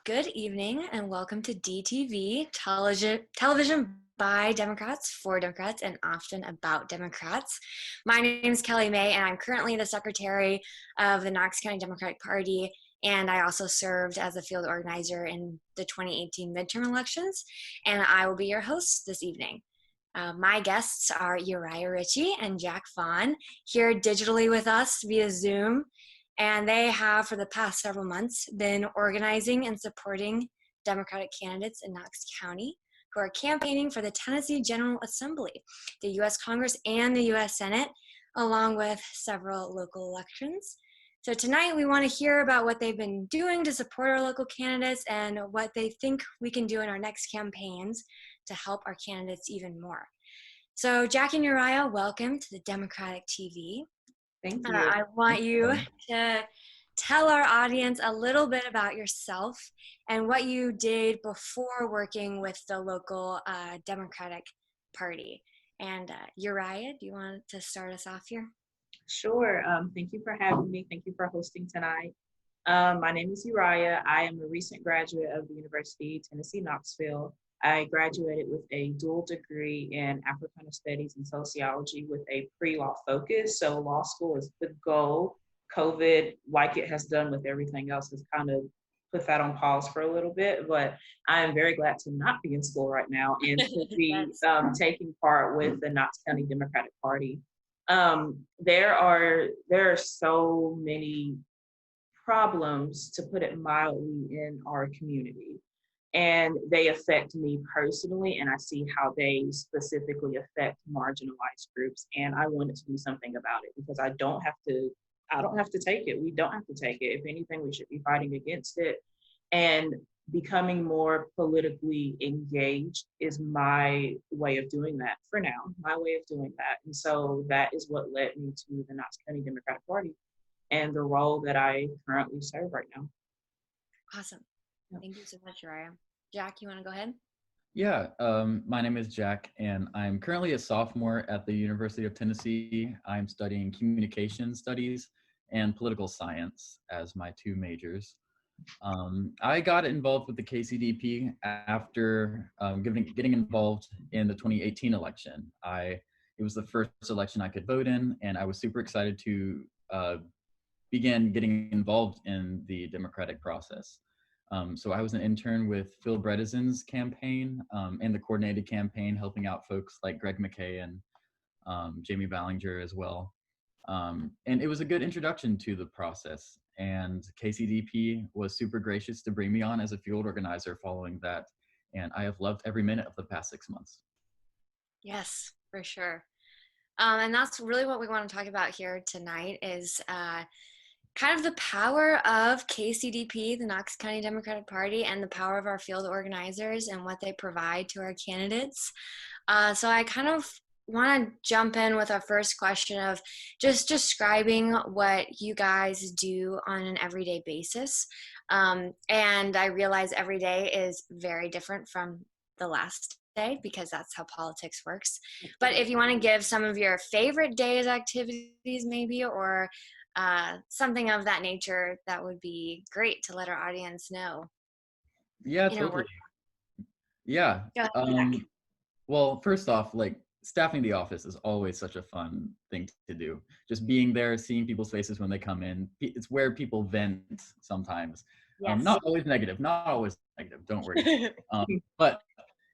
Good evening and welcome to DTV, television by Democrats, for Democrats, and often about Democrats. My name is Kellie May, and I'm currently the Secretary of the Knox County Democratic Party, and I also served as a field organizer in the 2018 midterm elections, and I will be your host this evening. My guests are Uriah Ritchie and Jack Vaughn, here digitally with us via Zoom. And they have, for the past several months, been organizing and supporting Democratic candidates in Knox County who are campaigning for the Tennessee General Assembly, the U.S. Congress, and the U.S. Senate, along with several local elections. So tonight we want to hear about what they've been doing to support our local candidates and what they think we can do in our next campaigns to help our candidates even more. So Jack and Uriah, welcome to the Democratic TV. Thank you. I want you to tell our audience a little bit about yourself and what you did before working with the local Democratic Party. And Uriah, do you want to start us off here? Sure. Thank you for having me. Thank you for hosting tonight. My name is Uriah. I am a recent graduate of the University of Tennessee, Knoxville. I graduated with a dual degree in Africana Studies and Sociology with a pre-law focus. So law school is the goal. COVID, like it has done with everything else, has kind of put that on pause for a little bit. But I am very glad to not be in school right now and to be taking part with the Knox County Democratic Party. There are so many problems, to put it mildly, in our community. And they affect me personally, and I see how they specifically affect marginalized groups. And I wanted to do something about it because I don't have to take it. We don't have to take it. If anything, we should be fighting against it. And becoming more politically engaged is my way of doing that for now, my way of doing that. And so that is what led me to the Knox County Democratic Party and the role that I currently serve right now. Awesome. Thank you so much, Uriah. Jack, you want to go ahead? Yeah, my name is Jack, and I'm currently a sophomore at the University of Tennessee. I'm studying communication studies and political science as my two majors. I got involved with the KCDP after getting involved in the 2018 election. It was the first election I could vote in, and I was super excited to begin getting involved in the democratic process. So I was an intern with Phil Bredesen's campaign and the coordinated campaign, helping out folks like Greg McKay and Jamie Ballinger as well. And it was a good introduction to the process. And KCDP was super gracious to bring me on as a field organizer following that. And I have loved every minute of the past 6 months. Yes, for sure. And that's really what we want to talk about here tonight is kind of the power of KCDP, the Knox County Democratic Party, and the power of our field organizers and what they provide to our candidates. So I kind of want to jump in with our first question of just describing what you guys do on an everyday basis. And I realize every day is very different from the last day because that's how politics works. But if you want to give some of your favorite days activities maybe, or something of that nature, that would be great to let our audience know. Yeah, totally. Yeah. Well, first off, like staffing the office is always such a fun thing to do. Just being there, seeing people's faces when they come in. It's where people vent sometimes. Yes. Not always negative, don't worry. But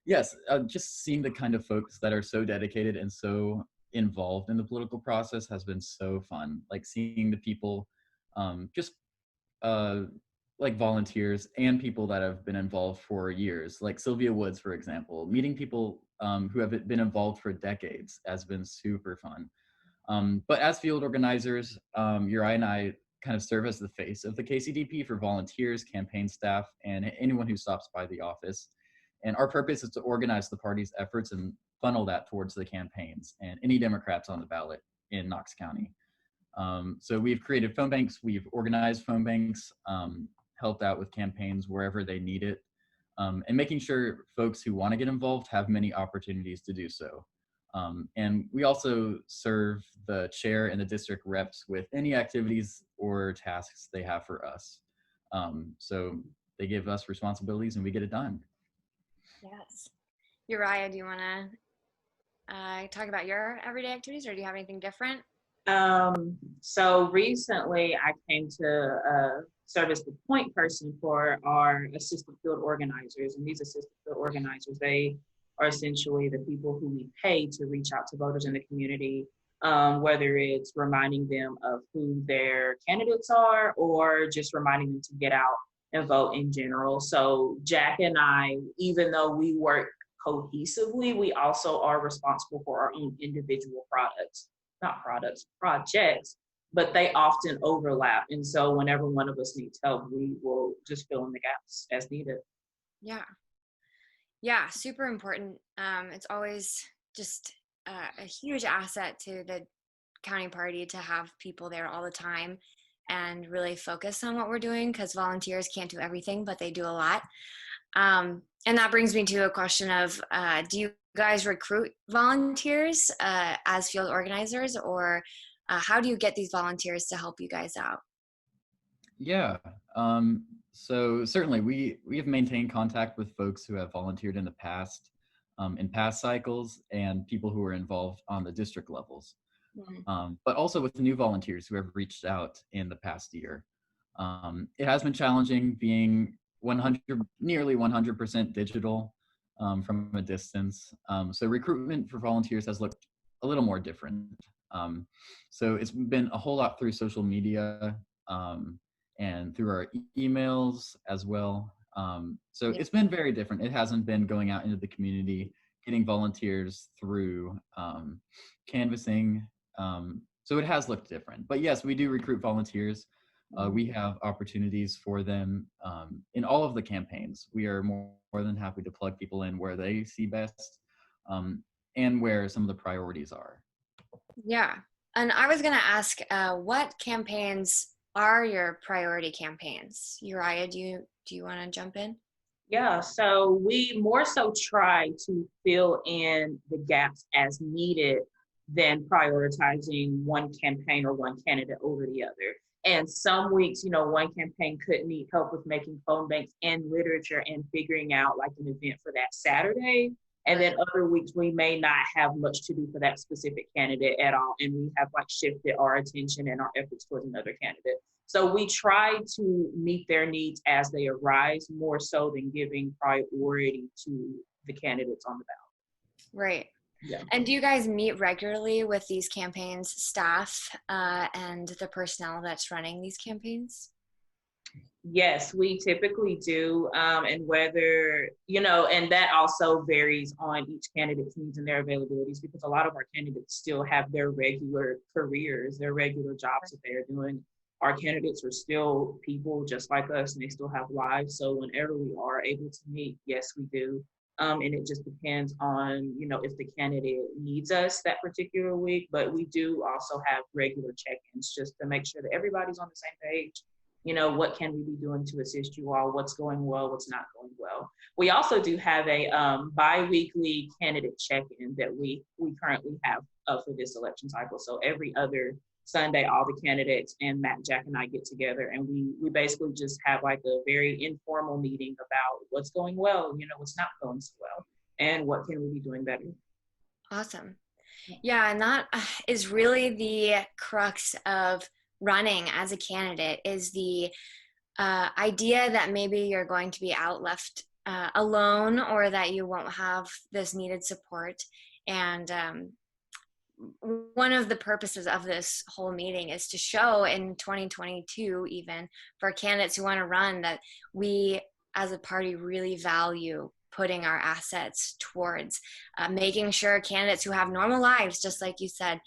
yes, just seeing the kind of folks that are so dedicated and so involved in the political process has been so fun. Like seeing the people like volunteers and people that have been involved for years, like Sylvia Woods, for example. Meeting people who have been involved for decades has been super fun. But as field organizers, Uriah and I kind of serve as the face of the KCDP for volunteers, campaign staff, and anyone who stops by the office. And our purpose is to organize the party's efforts and funnel that towards the campaigns and any Democrats on the ballot in Knox County. So we've created phone banks, we've organized phone banks, helped out with campaigns wherever they need it, and making sure folks who want to get involved have many opportunities to do so. And we also serve the chair and the district reps with any activities or tasks they have for us. So they give us responsibilities and we get it done. Yes. Uriah, do you want to talk about your everyday activities, or do you have anything different? So recently I came to serve as the point person for our assistant field organizers. And these assistant field organizers, they are essentially the people who we pay to reach out to voters in the community, whether it's reminding them of who their candidates are or just reminding them to get out and vote in general. So Jack and I, even though we work cohesively, we also are responsible for our own individual projects, but they often overlap. And so whenever one of us needs help, we will just fill in the gaps as needed. Yeah. Yeah, super important. It's always just a huge asset to the county party to have people there all the time and really focus on what we're doing, because volunteers can't do everything, but they do a lot. And that brings me to a question of, do you guys recruit volunteers as field organizers, or how do you get these volunteers to help you guys out? Yeah, so certainly we have maintained contact with folks who have volunteered in the past, in past cycles, and people who are involved on the district levels. But also with new volunteers who have reached out in the past year. It has been challenging being nearly 100% digital from a distance. So recruitment for volunteers has looked a little more different. So it's been a whole lot through social media and through our emails as well. So it's been very different. It hasn't been going out into the community, getting volunteers through canvassing. So it has looked different. But yes, we do recruit volunteers. We have opportunities for them in all of the campaigns. We are more than happy to plug people in where they see best and where some of the priorities are. Yeah. And I was going to ask, what campaigns are your priority campaigns? Uriah, do you want to jump in? Yeah, so we more so try to fill in the gaps as needed than prioritizing one campaign or one candidate over the other. And some weeks, one campaign could need help with making phone banks and literature and figuring out like an event for that Saturday. And then other weeks, we may not have much to do for that specific candidate at all. And we have like shifted our attention and our efforts towards another candidate. So we try to meet their needs as they arise, more so than giving priority to the candidates on the ballot. Right. Yeah. And do you guys meet regularly with these campaigns staff and the personnel that's running these campaigns? Yes, we typically do. And whether, and that also varies on each candidate's needs and their availabilities, because a lot of our candidates still have their regular careers, their regular jobs that they are doing. Our candidates are still people just like us, and they still have lives. So whenever we are able to meet, yes, we do. And it just depends on, if the candidate needs us that particular week. But we do also have regular check-ins just to make sure that everybody's on the same page. What can we be doing to assist you all? What's going well? What's not going well? We also do have a bi-weekly candidate check-in that we currently have for this election cycle. So every other Sunday, all the candidates and Matt, Jack, and I get together, and we basically just have like a very informal meeting about what's going well, what's not going so well, and what can we be doing better. Awesome. Yeah, and that is really the crux of running as a candidate, is the idea that maybe you're going to be left alone, or that you won't have this needed support. And one of the purposes of this whole meeting is to show in 2022, even for candidates who want to run, that we as a party really value putting our assets towards making sure candidates who have normal lives, just like you said,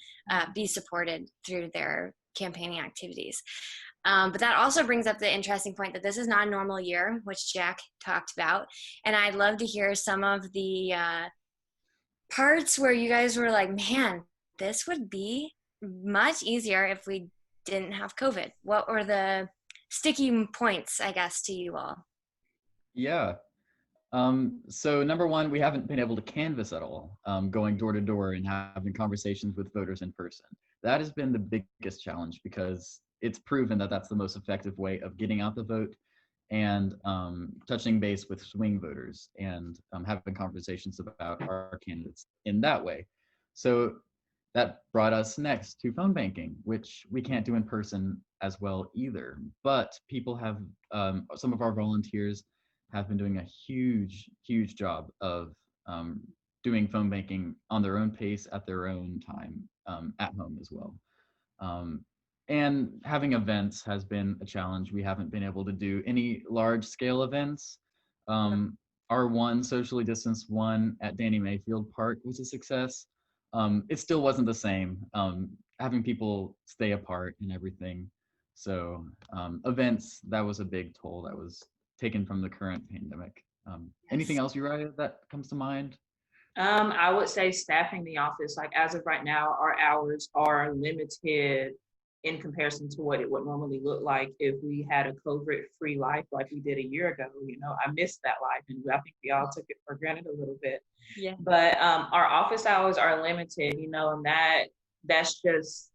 be supported through their campaigning activities. But that also brings up the interesting point that this is not a normal year, which Jack talked about. And I'd love to hear some of the parts where you guys were like, man, this would be much easier if we didn't have COVID. What were the sticky points, I guess, to you all? Yeah. So number one, we haven't been able to canvass at all, going door to door and having conversations with voters in person. That has been the biggest challenge, because it's proven that that's the most effective way of getting out the vote and touching base with swing voters and having conversations about our candidates in that way. So that brought us next to phone banking, which we can't do in person as well either. But people have, some of our volunteers have been doing a huge job of doing phone banking on their own pace at their own time at home as well. Um, and having events has been a challenge. We haven't been able to do any large scale events. Our one socially distanced one at Danny Mayfield Park was a success. It still wasn't the same, having people stay apart and everything. So events, that was a big toll that was taken from the current pandemic. Anything Yes. else, Uriah, that comes to mind? I would say staffing the office, like as of right now, our hours are limited in comparison to what it would normally look like if we had a COVID-free life like we did a year ago. You know, I missed that life, and I think we all took it for granted a little bit. Yeah. But our office hours are limited, you know, and that's just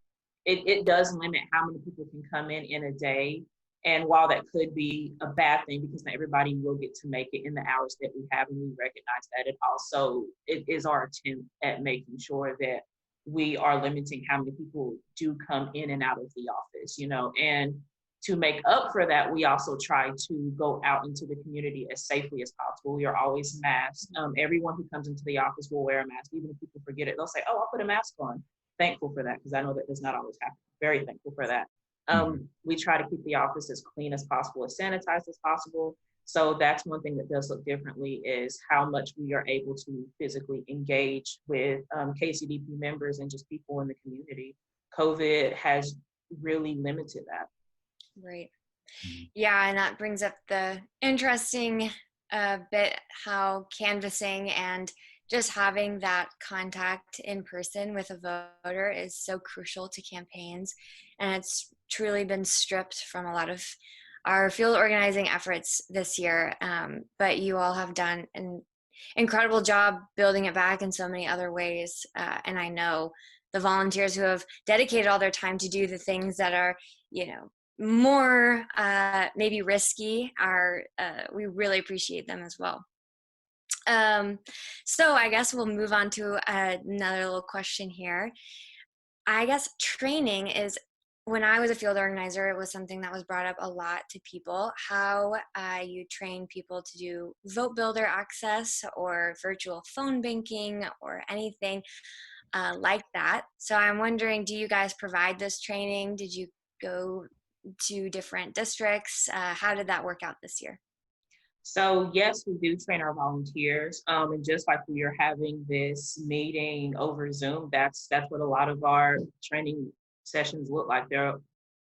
it does limit how many people can come in a day. And while that could be a bad thing because not everybody will get to make it in the hours that we have, and we recognize that, it is our attempt at making sure that we are limiting how many people do come in and out of the office, you know. And to make up for that, we also try to go out into the community as safely as possible. We are always masked. Everyone who comes into the office will wear a mask. Even if people forget it, they'll say, "Oh, I'll put a mask on." Thankful for that, because I know that does not always happen. Very thankful for that. We try to keep the office as clean as possible, as sanitized as possible. So that's one thing that does look differently, is how much we are able to physically engage with KCDP members and just people in the community. COVID has really limited that. Right. Yeah, and that brings up the interesting bit how canvassing and just having that contact in person with a voter is so crucial to campaigns. And it's truly been stripped from a lot of our field organizing efforts this year. But you all have done an incredible job building it back in so many other ways. And I know the volunteers who have dedicated all their time to do the things that are, you know, more maybe risky are we really appreciate them as well. So I guess we'll move on to another little question here. I guess training is, when I was a field organizer, it was something that was brought up a lot to people, how you train people to do VoteBuilder access or virtual phone banking or anything like that. So I'm wondering, do you guys provide this training? Did you go to different districts? How did that work out this year? So yes, we do train our volunteers, and just like we are having this meeting over Zoom, that's what a lot of our training sessions look like. They're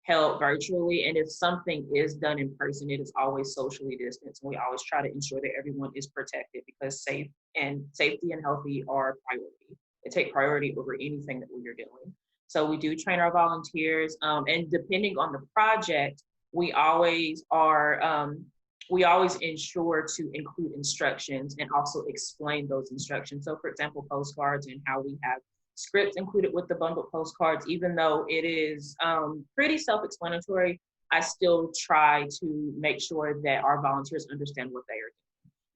held virtually, and if something is done in person, it is always socially distanced. And we always try to ensure that everyone is protected, because safety and healthy are priority. They take priority over anything that we are doing. So we do train our volunteers, and depending on the project, we always ensure to include instructions and also explain those instructions. So for example, postcards, and how we have scripts included with the bundled postcards. Even though it is pretty self-explanatory, I still try to make sure that our volunteers understand what they are doing.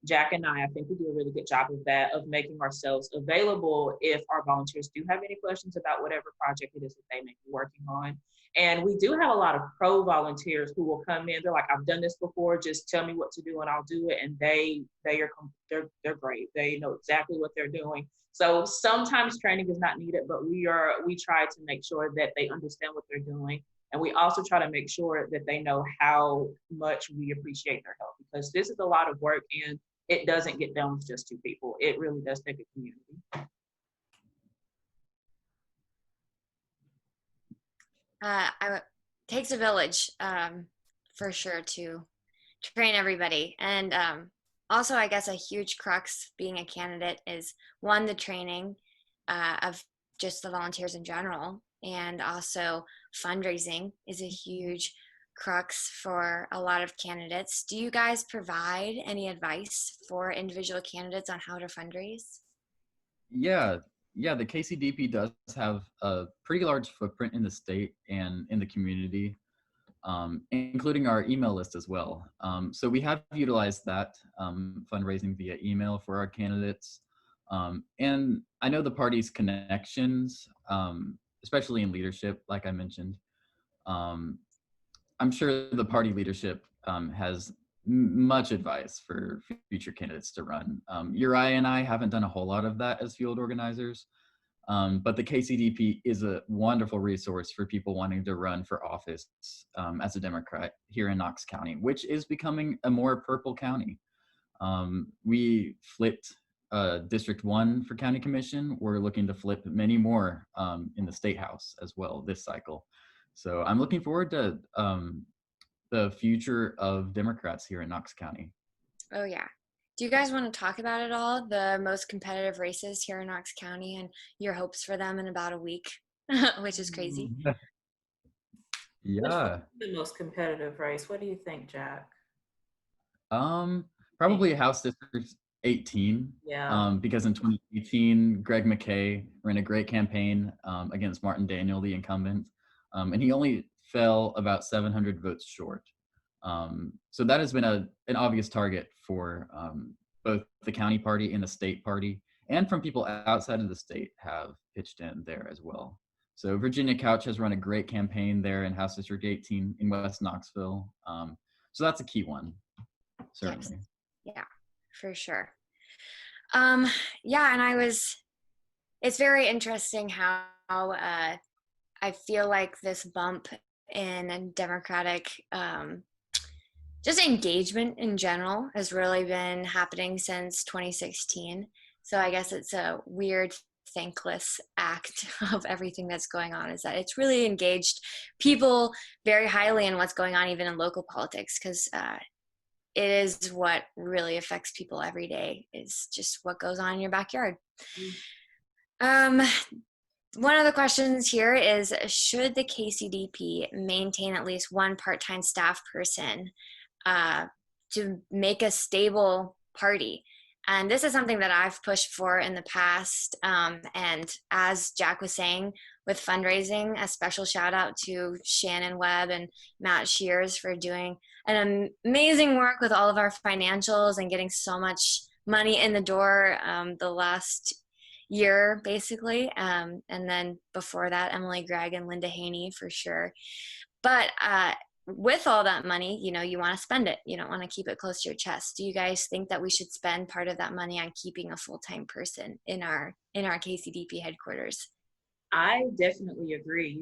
Jack and I think we do a really good job of that, of making ourselves available if our volunteers do have any questions about whatever project it is that they may be working on. And we do have a lot of pro volunteers who will come in. They're like, "I've done this before. Just tell me what to do and I'll do it." And they're great. They know exactly what they're doing. So sometimes training is not needed, but we try to make sure that they understand what they're doing. And we also try to make sure that they know how much we appreciate their help, because this is a lot of work, and it doesn't get done with just two people. It really does take a community. It takes a village for sure to train everybody. And also, I guess a huge crux being a candidate is, one, the training of just the volunteers in general, and also fundraising is a huge crux for a lot of candidates. Do you guys provide any advice for individual candidates on how to fundraise? Yeah, the KCDP does have a pretty large footprint in the state and in the community. including our email list as well. So we have utilized that fundraising via email for our candidates. And I know the party's connections, especially in leadership, like I mentioned. I'm sure the party leadership has much advice for future candidates to run. Uriah and I haven't done a whole lot of that as field organizers, but the KCDP is a wonderful resource for people wanting to run for office as a Democrat here in Knox County, which is becoming a more purple county. We flipped District 1 for County Commission. We're looking to flip many more in the State House as well this cycle. So I'm looking forward to the future of Democrats here in Knox County. Oh, yeah. Do you guys want to talk about it all, the most competitive races here in Knox County and your hopes for them in about a week, which is crazy? Yeah. The most competitive race. What do you think, Jack? Probably House District 18. Yeah. Because in 2018, Greg McKay ran a great campaign against Martin Daniel, the incumbent, and he only fell about 700 votes short. So that has been an obvious target for both the county party and the state party, and from people outside of the state have pitched in there as well. So Virginia Couch has run a great campaign there in House District 18 in West Knoxville. So that's a key one, certainly. Yes. Yeah, for sure. Yeah, and it's very interesting how I feel like this bump in Democratic just engagement in general has really been happening since 2016. So I guess it's a weird, thankless act of everything that's going on, is that it's really engaged people very highly in what's going on even in local politics, because it is what really affects people every day, is just what goes on in your backyard. One of the questions here is, should the KCDP maintain at least one part-time staff person to make a stable party? And this is something that I've pushed for in the past. And as Jack was saying, with fundraising, a special shout out to Shannon Webb and Matt Shears for doing an amazing work with all of our financials and getting so much money in the door the last year, basically. And then before that, Emily Gregg and Linda Haney for sure. But with all that money, you want to spend it. You don't want to keep it close to your chest. Do you guys think that we should spend part of that money on keeping a full-time person in our KCDP headquarters? I definitely agree.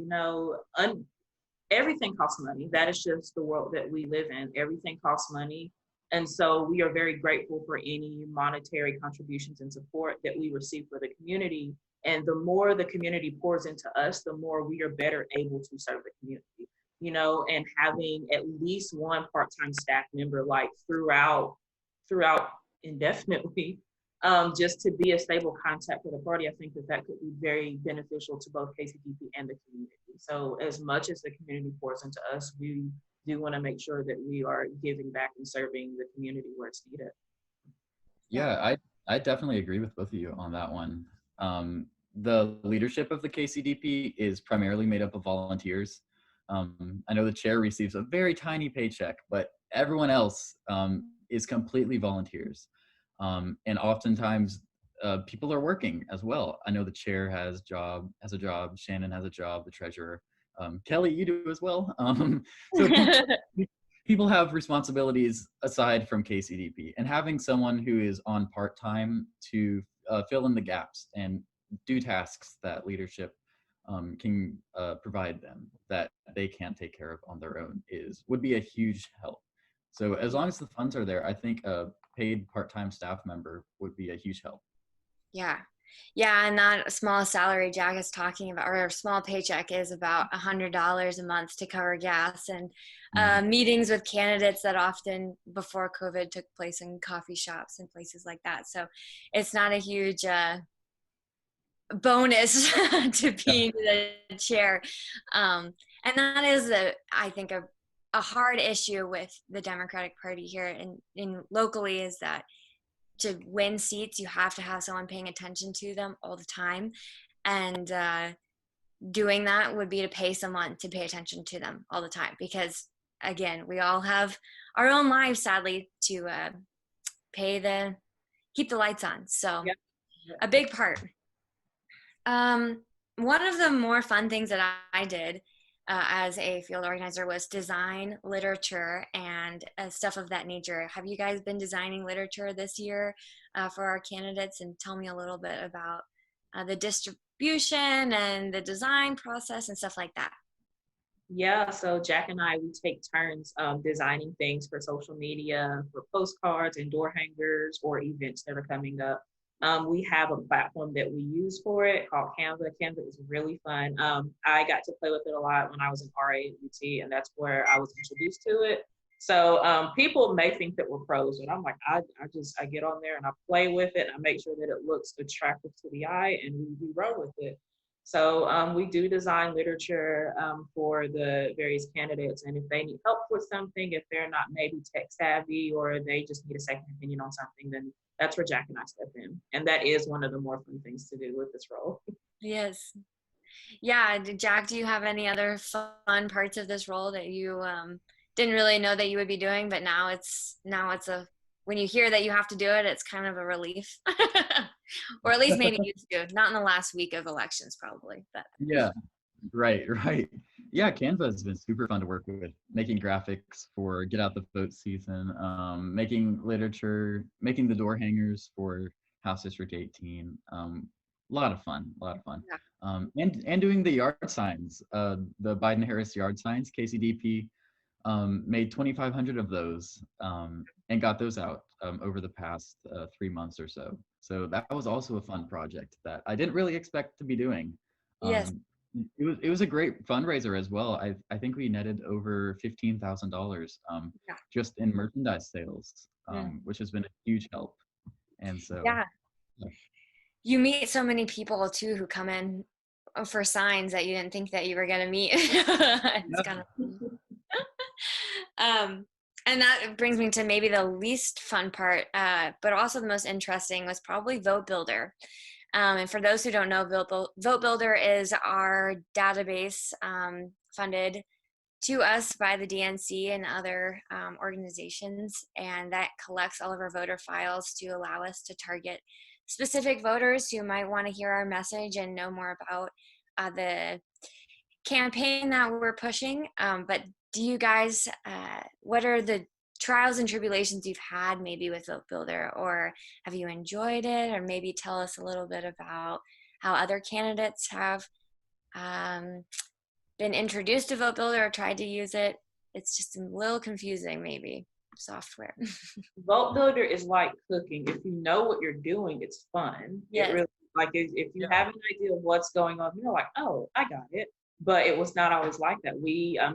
Everything costs money. That is just the world that we live in. Everything costs money. And so we are very grateful for any monetary contributions and support that we receive for the community. And the more the community pours into us, the more we are better able to serve the community. And having at least one part-time staff member throughout indefinitely, just to be a stable contact for the party, I think that could be very beneficial to both KCDP and the community. So as much as the community pours into us, we do want to make sure that we are giving back and serving the community where it's needed. Yeah, I definitely agree with both of you on that one. The leadership of the KCDP is primarily made up of volunteers. I know the chair receives a very tiny paycheck, but everyone else is completely volunteers. And oftentimes people are working as well. I know the chair has a job, Shannon has a job, the treasurer. Kellie, you do as well. So people have responsibilities aside from KCDP, and having someone who is on part-time to fill in the gaps and do tasks that leadership can provide them that they can't take care of on their own would be a huge help. So as long as the funds are there, I think a paid part-time staff member would be a huge help. Yeah, and that small salary Jack is talking about, or a small paycheck, is about $100 a month to cover gas and meetings with candidates that often before COVID took place in coffee shops and places like that. So it's not a huge bonus to being the chair. And that is, I think, a hard issue with the Democratic Party here in locally, is that to win seats, you have to have someone paying attention to them all the time. And doing that would be to pay someone to pay attention to them all the time, because again, we all have our own lives, sadly, to keep the lights on. So Yeah. a big part. One of the more fun things that I did as a field organizer was design literature and stuff of that nature. Have you guys been designing literature this year for our candidates? And tell me a little bit about the distribution and the design process and stuff like that. Yeah, so Jack and I, we take turns designing things for social media, for postcards and door hangers or events that are coming up. We have a platform that we use for it called Canva. Canva is really fun. I got to play with it a lot when I was in RA at UT, and that's where I was introduced to it. So people may think that we're pros, but I'm like, I get on there and I play with it. And I make sure that it looks attractive to the eye, and we roll with it. So we do design literature for the various candidates. And if they need help with something, if they're not maybe tech savvy or they just need a second opinion on something, then that's where Jack and I step in. And that is one of the more fun things to do with this role. Yes. Yeah. Jack, do you have any other fun parts of this role that you didn't really know that you would be doing, but now it's when you hear that you have to do it, it's kind of a relief. Or at least maybe used to, not in the last week of elections probably, but Yeah, right. Yeah, Canva has been super fun to work with, making graphics for get out the vote season, making literature, making the door hangers for House District 18. A lot of fun. yeah. And doing the yard signs, the Biden-Harris yard signs. KCDP made 2,500 of those and got those out over the past 3 months or so. So that was also a fun project that I didn't really expect to be doing. Yes. It was a great fundraiser as well. I think we netted over $15,000 Yeah. just in merchandise sales, Mm. which has been a huge help. And so, Yeah. yeah. You meet so many people too who come in for signs that you didn't think that you were going to meet. It's kind of and that brings me to maybe the least fun part, but also the most interesting was probably VoteBuilder. And for those who don't know, VoteBuilder is our database funded to us by the DNC and other organizations, and that collects all of our voter files to allow us to target specific voters who might want to hear our message and know more about the campaign that we're pushing. But do you guys, what are the trials and tribulations you've had maybe with VoteBuilder, or have you enjoyed it? Or maybe tell us a little bit about how other candidates have been introduced to VoteBuilder or tried to use it. It's just a little confusing, maybe, software. VoteBuilder is like cooking. If you know what you're doing, it's fun. Yes. It really, like if you Yeah. have an idea of what's going on, you're like, oh, I got it. But it was not always like that.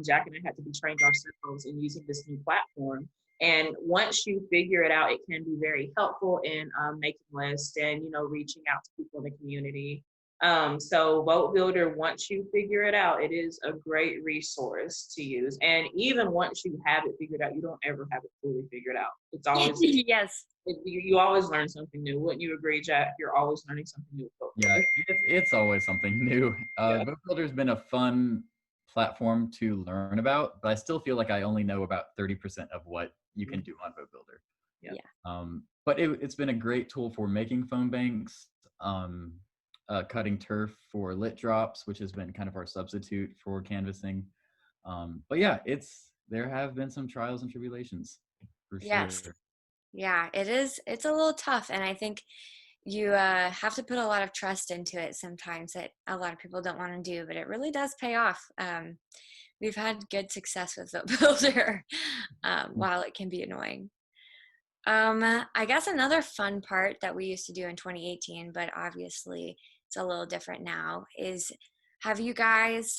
Jack and I had to be trained ourselves in using this new platform. And once you figure it out, it can be very helpful in making lists and, reaching out to people in the community. So VoteBuilder, once you figure it out, it is a great resource to use. And even once you have it figured out, you don't ever have it fully figured out. It's always Yes. you always learn something new. Wouldn't you agree, Jack? You're always learning something new with Yeah, VoteBuilder. it's always something new. Yeah. VoteBuilder's been a fun platform to learn about, but I still feel like I only know about 30% of what you can do on VoteBuilder. Yeah. But it's been a great tool for making phone banks, cutting turf for lit drops, which has been kind of our substitute for canvassing. But yeah, there have been some trials and tribulations for Yes. sure. Yeah, it is. It's a little tough. And I think you have to put a lot of trust into it sometimes that a lot of people don't want to do, but it really does pay off. We've had good success with VoteBuilder, while it can be annoying. I guess another fun part that we used to do in 2018, but obviously it's a little different now, is have you guys,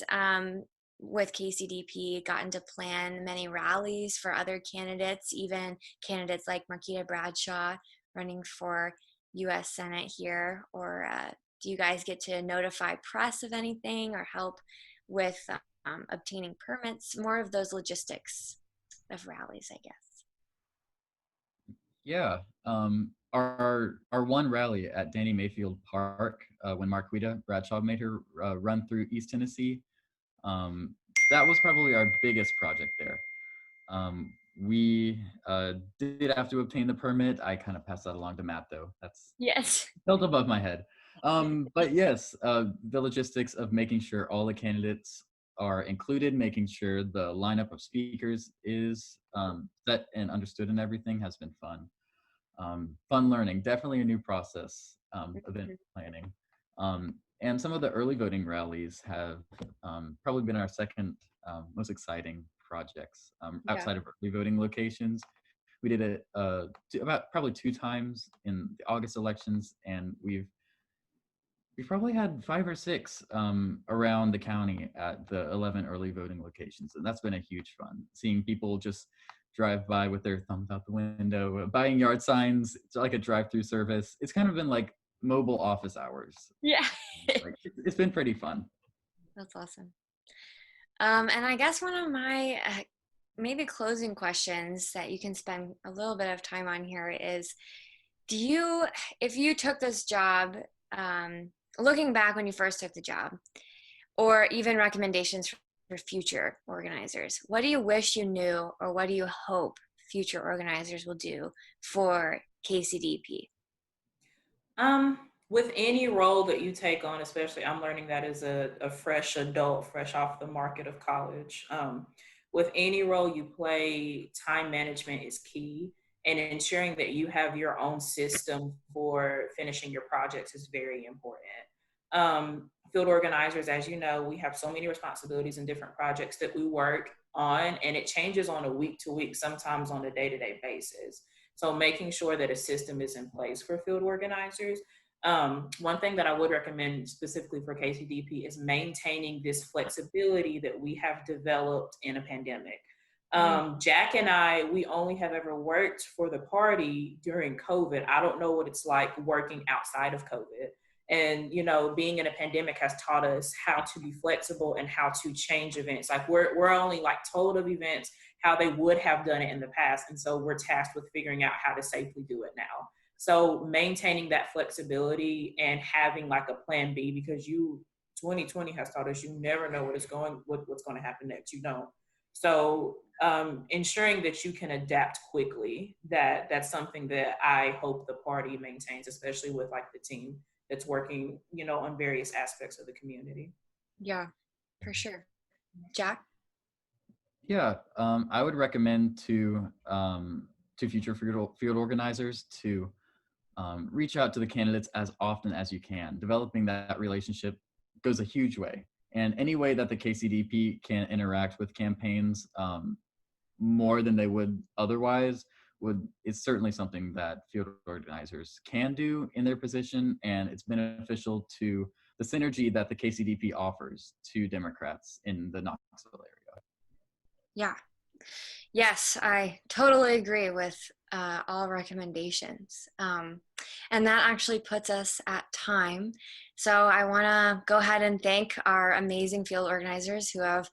with KCDP, gotten to plan many rallies for other candidates, even candidates like Marquita Bradshaw running for U.S. Senate here? Or do you guys get to notify press of anything or help with obtaining permits? More of those logistics of rallies, I guess. Yeah. our one rally at Danny Mayfield Park, when Marquita Bradshaw made her run through East Tennessee, um, that was probably our biggest project there. We did have to obtain the permit. I kind of passed that along to Matt, though. That's Yes. felt above my head. But yes, the logistics of making sure all the candidates are included, making sure the lineup of speakers is set and understood and everything has been fun. Fun learning, definitely a new process, event planning. And some of the early voting rallies have probably been our second most exciting projects Yeah. outside of early voting locations. We did it about probably 2 times in the August elections, and we've probably had 5 or 6 around the county at the 11 early voting locations, and that's been a huge fun. Seeing people just drive by with their thumbs out the window, buying yard signs. It's like a drive-through service. It's kind of been like mobile office hours. Yeah. Like it's been pretty fun. That's awesome. And I guess one of my maybe closing questions that you can spend a little bit of time on here is, if you took this job, looking back when you first took the job, or even recommendations for future organizers, what do you wish you knew, or what do you hope future organizers will do for KCDP? With any role that you take on, especially I'm learning that as a fresh adult, fresh off the market of college. With any role you play, time management is key, and ensuring that you have your own system for finishing your projects is very important. Field organizers, as you know, we have so many responsibilities and different projects that we work on, and it changes on a week to week, sometimes on a day-to-day basis. So making sure that a system is in place for field organizers. One thing that I would recommend specifically for KCDP is maintaining this flexibility that we have developed in a pandemic. Jack and I, we only have ever worked for the party during COVID. I don't know what it's like working outside of COVID. And, you know, being in a pandemic has taught us how to be flexible and how to change events. Like we're only like told of events how they would have done it in the past. And so we're tasked with figuring out how to safely do it now. So maintaining that flexibility and having like a plan B, because 2020 has taught us you never know what's going to happen next. You don't. So ensuring that you can adapt quickly, that's something that I hope the party maintains, especially with like the team that's working, you know, on various aspects of the community. Yeah, for sure. Jack? Yeah, I would recommend to future field organizers to reach out to the candidates as often as you can. Developing that relationship goes a huge way. And any way that the KCDP can interact with campaigns more than they would otherwise it's certainly something that field organizers can do in their position, and it's beneficial to the synergy that the KCDP offers to Democrats in the Knoxville area. Yeah. Yes, I totally agree with all recommendations. And that actually puts us at time. So I want to go ahead and thank our amazing field organizers who have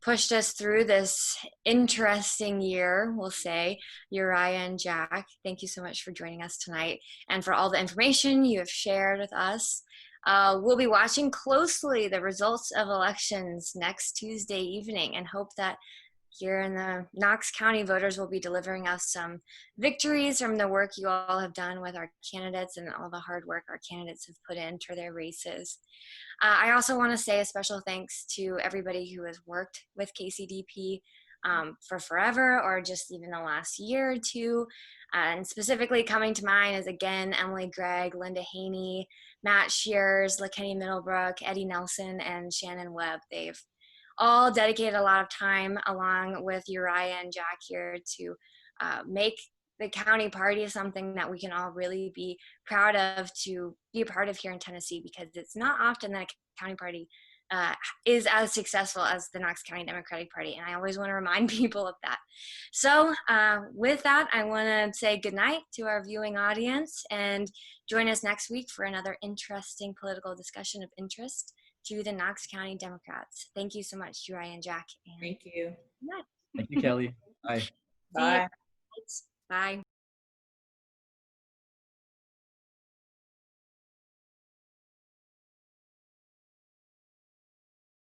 pushed us through this interesting year, we'll say. Uriah and Jack, thank you so much for joining us tonight and for all the information you have shared with us. We'll be watching closely the results of elections next Tuesday evening and hope that here in the Knox County, voters will be delivering us some victories from the work you all have done with our candidates and all the hard work our candidates have put into their races. I also want to say a special thanks to everybody who has worked with KCDP for forever or just even the last year or two. And specifically coming to mind is, again, Emily Gregg, Linda Haney, Matt Shears, LaKenny Middlebrook, Eddie Nelson, and Shannon Webb. They've all dedicated a lot of time along with Uriah and Jack here to make the county party something that we can all really be proud of to be a part of here in Tennessee, because it's not often that a county party is as successful as the Knox County Democratic Party, and I always want to remind people of that. So with that, I want to say goodnight to our viewing audience and join us next week for another interesting political discussion of interest to the Knox County Democrats. Thank you so much, Uriah and Jack. And thank you. Thank you, Kelly. Bye. Bye. Bye.